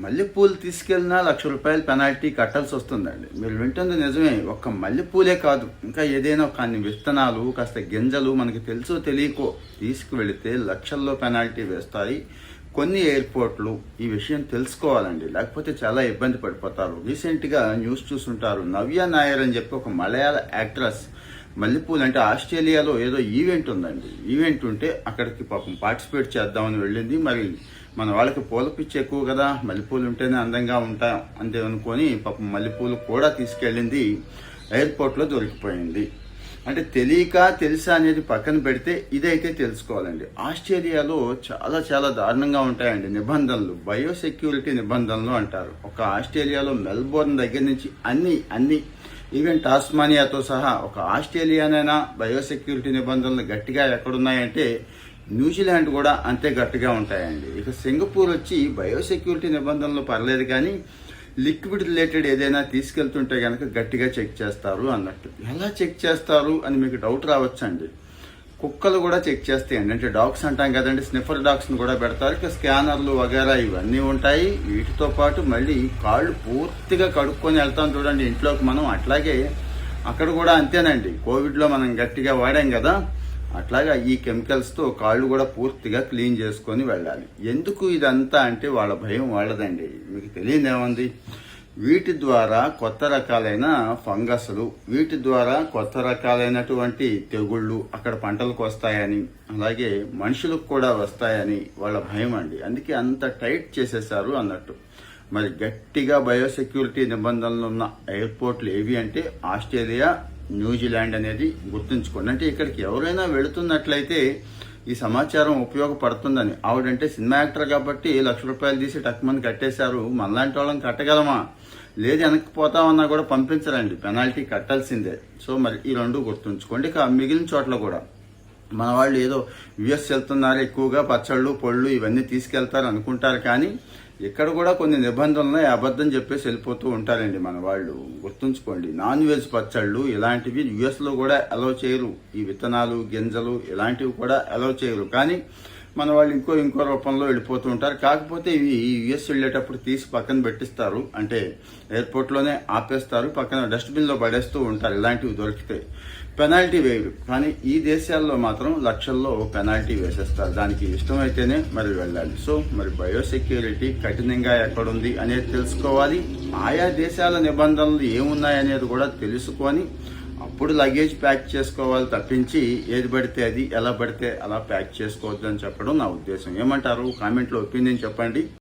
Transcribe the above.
మల్లెపూలు తీసుకెళ్ళినా ₹1,00,000 పెనాల్టీ కట్టాల్సి వస్తుందండి. మీరు వింటుంది నిజమే. ఒక్క మల్లెపూలే కాదు, ఇంకా ఏదైనా కొన్ని విత్తనాలు, కాస్త గింజలు మనకి తెలుసో తెలియకో తీసుకువెళితే లక్షల్లో పెనాల్టీ వేస్తాయి కొన్ని ఎయిర్పోర్ట్లు. ఈ విషయం తెలుసుకోవాలండి, లేకపోతే చాలా ఇబ్బంది పడిపోతారు. రీసెంట్గా న్యూస్ చూసుంటారు. నవ్య నాయర్ అని చెప్పి ఒక మలయాళ యాక్ట్రెస్ మల్లెపూలు అంటే ఆస్ట్రేలియాలో ఏదో ఈవెంట్ ఉందండి. ఈవెంట్ ఉంటే అక్కడికి పాపం పార్టిసిపేట్ చేద్దామని వెళ్ళింది. మరి మన వాళ్ళకి పూల పిచ్చి ఎక్కువ కదా, మల్లెపూలు ఉంటేనే అందంగా ఉంటాం అంతే అనుకొని పాపం మల్లెపూలు కూడా తీసుకెళ్ళింది. ఎయిర్పోర్ట్లో దొరికిపోయింది. అంటే తెలియక తెలుసా అనేది పక్కన పెడితే ఇదైతే తెలుసుకోవాలండి. ఆస్ట్రేలియాలో చాలా చాలా దారుణంగా ఉంటాయండి నిబంధనలు, బయోసెక్యూరిటీ నిబంధనలు అంటారు. ఒక ఆస్ట్రేలియాలో మెల్బోర్న్ దగ్గర నుంచి అన్ని ఈవెన్ టాస్మానియాతో సహా ఒక ఆస్ట్రేలియానైనా బయోసెక్యూరిటీ నిబంధనలు గట్టిగా ఎక్కడున్నాయంటే న్యూజిలాండ్ కూడా అంతే గట్టిగా ఉంటాయండి. ఇక సింగపూర్ వచ్చి బయోసెక్యూరిటీ నిబంధనలు పర్లేదు, కానీ లిక్విడ్ రిలేటెడ్ ఏదైనా తీసుకెళ్తుంటే కనుక గట్టిగా చెక్ చేస్తారు అన్నట్టు. ఎలా చెక్ చేస్తారు అని మీకు డౌట్ రావచ్చండి. కుక్కలు కూడా చెక్ చేస్తాయండి. అంటే డాగ్స్ అంటాం కదండి, స్నిఫర్ డాగ్స్ని కూడా పెడతారు. ఇక స్కానర్లు వగేరా ఇవన్నీ ఉంటాయి. వీటితో పాటు మళ్ళీ కాళ్ళు పూర్తిగా కడుక్కొని వెళ్తాం చూడండి ఇంట్లోకి మనం. అట్లాగే అక్కడ కూడా అంతేనండి. కోవిడ్లో మనం గట్టిగా వాడాం కదా, అట్లాగా ఈ కెమికల్స్తో కాళ్ళు కూడా పూర్తిగా క్లీన్ చేసుకొని వెళ్ళాలి. ఎందుకు ఇదంతా అంటే వాళ్ళ భయం వాళ్ళదండి, మీకు తెలియదేముంది. వీటి ద్వారా కొత్త రకాలైన ఫంగస్లు, వీటి ద్వారా కొత్త రకాలైనటువంటి తెగుళ్ళు అక్కడ పంటలకు వస్తాయని, అలాగే మనుషులకు కూడా వస్తాయని వాళ్ళ భయం అండి. అందుకే అంత టైట్ చేసేశారు అన్నట్టు. మరి గట్టిగా బయోసెక్యూరిటీ నిబంధనలు ఉన్న ఎయిర్పోర్ట్లు ఏవి అంటే ఆస్ట్రేలియా, న్యూజిలాండ్ అనేది గుర్తుంచుకోండి. అంటే ఇక్కడికి ఎవరైనా వెళుతున్నట్లయితే ఈ సమాచారం ఉపయోగపడుతుందని. ఆవిడంటే సినిమా యాక్టర్ కాబట్టి ₹1,00,000 తీసి టక్మని కట్టేశారు. మనలాంటి వాళ్ళని కట్టగలమా? లేదు, వెనక్కిపోతామన్నా కూడా పంపించరండి, పెనాల్టీ కట్టాల్సిందే. సో మరి ఈ రెండు గుర్తుంచుకోండి. ఇక మిగిలిన చోట్ల కూడా మన వాళ్ళు ఏదో యుఎస్ వెళ్తున్నారు, ఎక్కువగా పచ్చళ్ళు పొళ్ళు ఇవన్నీ తీసుకెళ్తారు అనుకుంటారు, కానీ ఇక్కడ కూడా కొన్ని నిబంధనలు అబద్ధం చెప్పేసి వెళ్ళిపోతూ ఉంటారండి మన వాళ్ళు. గుర్తుంచుకోండి, నాన్ వెజ్ పచ్చళ్ళు ఇలాంటివి యుఎస్లో కూడా అలౌ చేయరు. ఈ విత్తనాలు, గింజలు ఇలాంటివి కూడా అలౌ చేయరు, కానీ మన వాళ్ళు ఇంకో రూపంలో వెళ్ళిపోతూ ఉంటారు. కాకపోతే ఇవి యుఎస్ వెళ్ళేటప్పుడు తీసి పక్కన పెట్టిస్తారు, అంటే ఎయిర్పోర్ట్లోనే ఆపేస్తారు, పక్కన డస్ట్బిన్లో పడేస్తూ ఉంటారు. ఇలాంటివి దొరికితే పెనాల్టీ వేయరు, కానీ ఈ దేశాల్లో మాత్రం లక్షల్లో పెనాల్టీ వేసేస్తారు. దానికి ఇష్టమైతేనే మరి వెళ్ళాలి. సో మరి బయోసెక్యూరిటీ కఠినంగా ఎక్కడుంది అనేది తెలుసుకోవాలి. ఆయా దేశాల నిబంధనలు ఏమున్నాయనేది కూడా తెలుసుకొని అప్పుడు లగేజ్ ప్యాక్ చేసుకోవాలి తప్పించి ఏది పడితే అది, ఎలా పడితే అలా ప్యాక్ చేసుకోవద్దు అని చెప్పడం నా ఉద్దేశం. ఏమంటారు? కామెంట్లో ఒపీనియన్ చెప్పండి.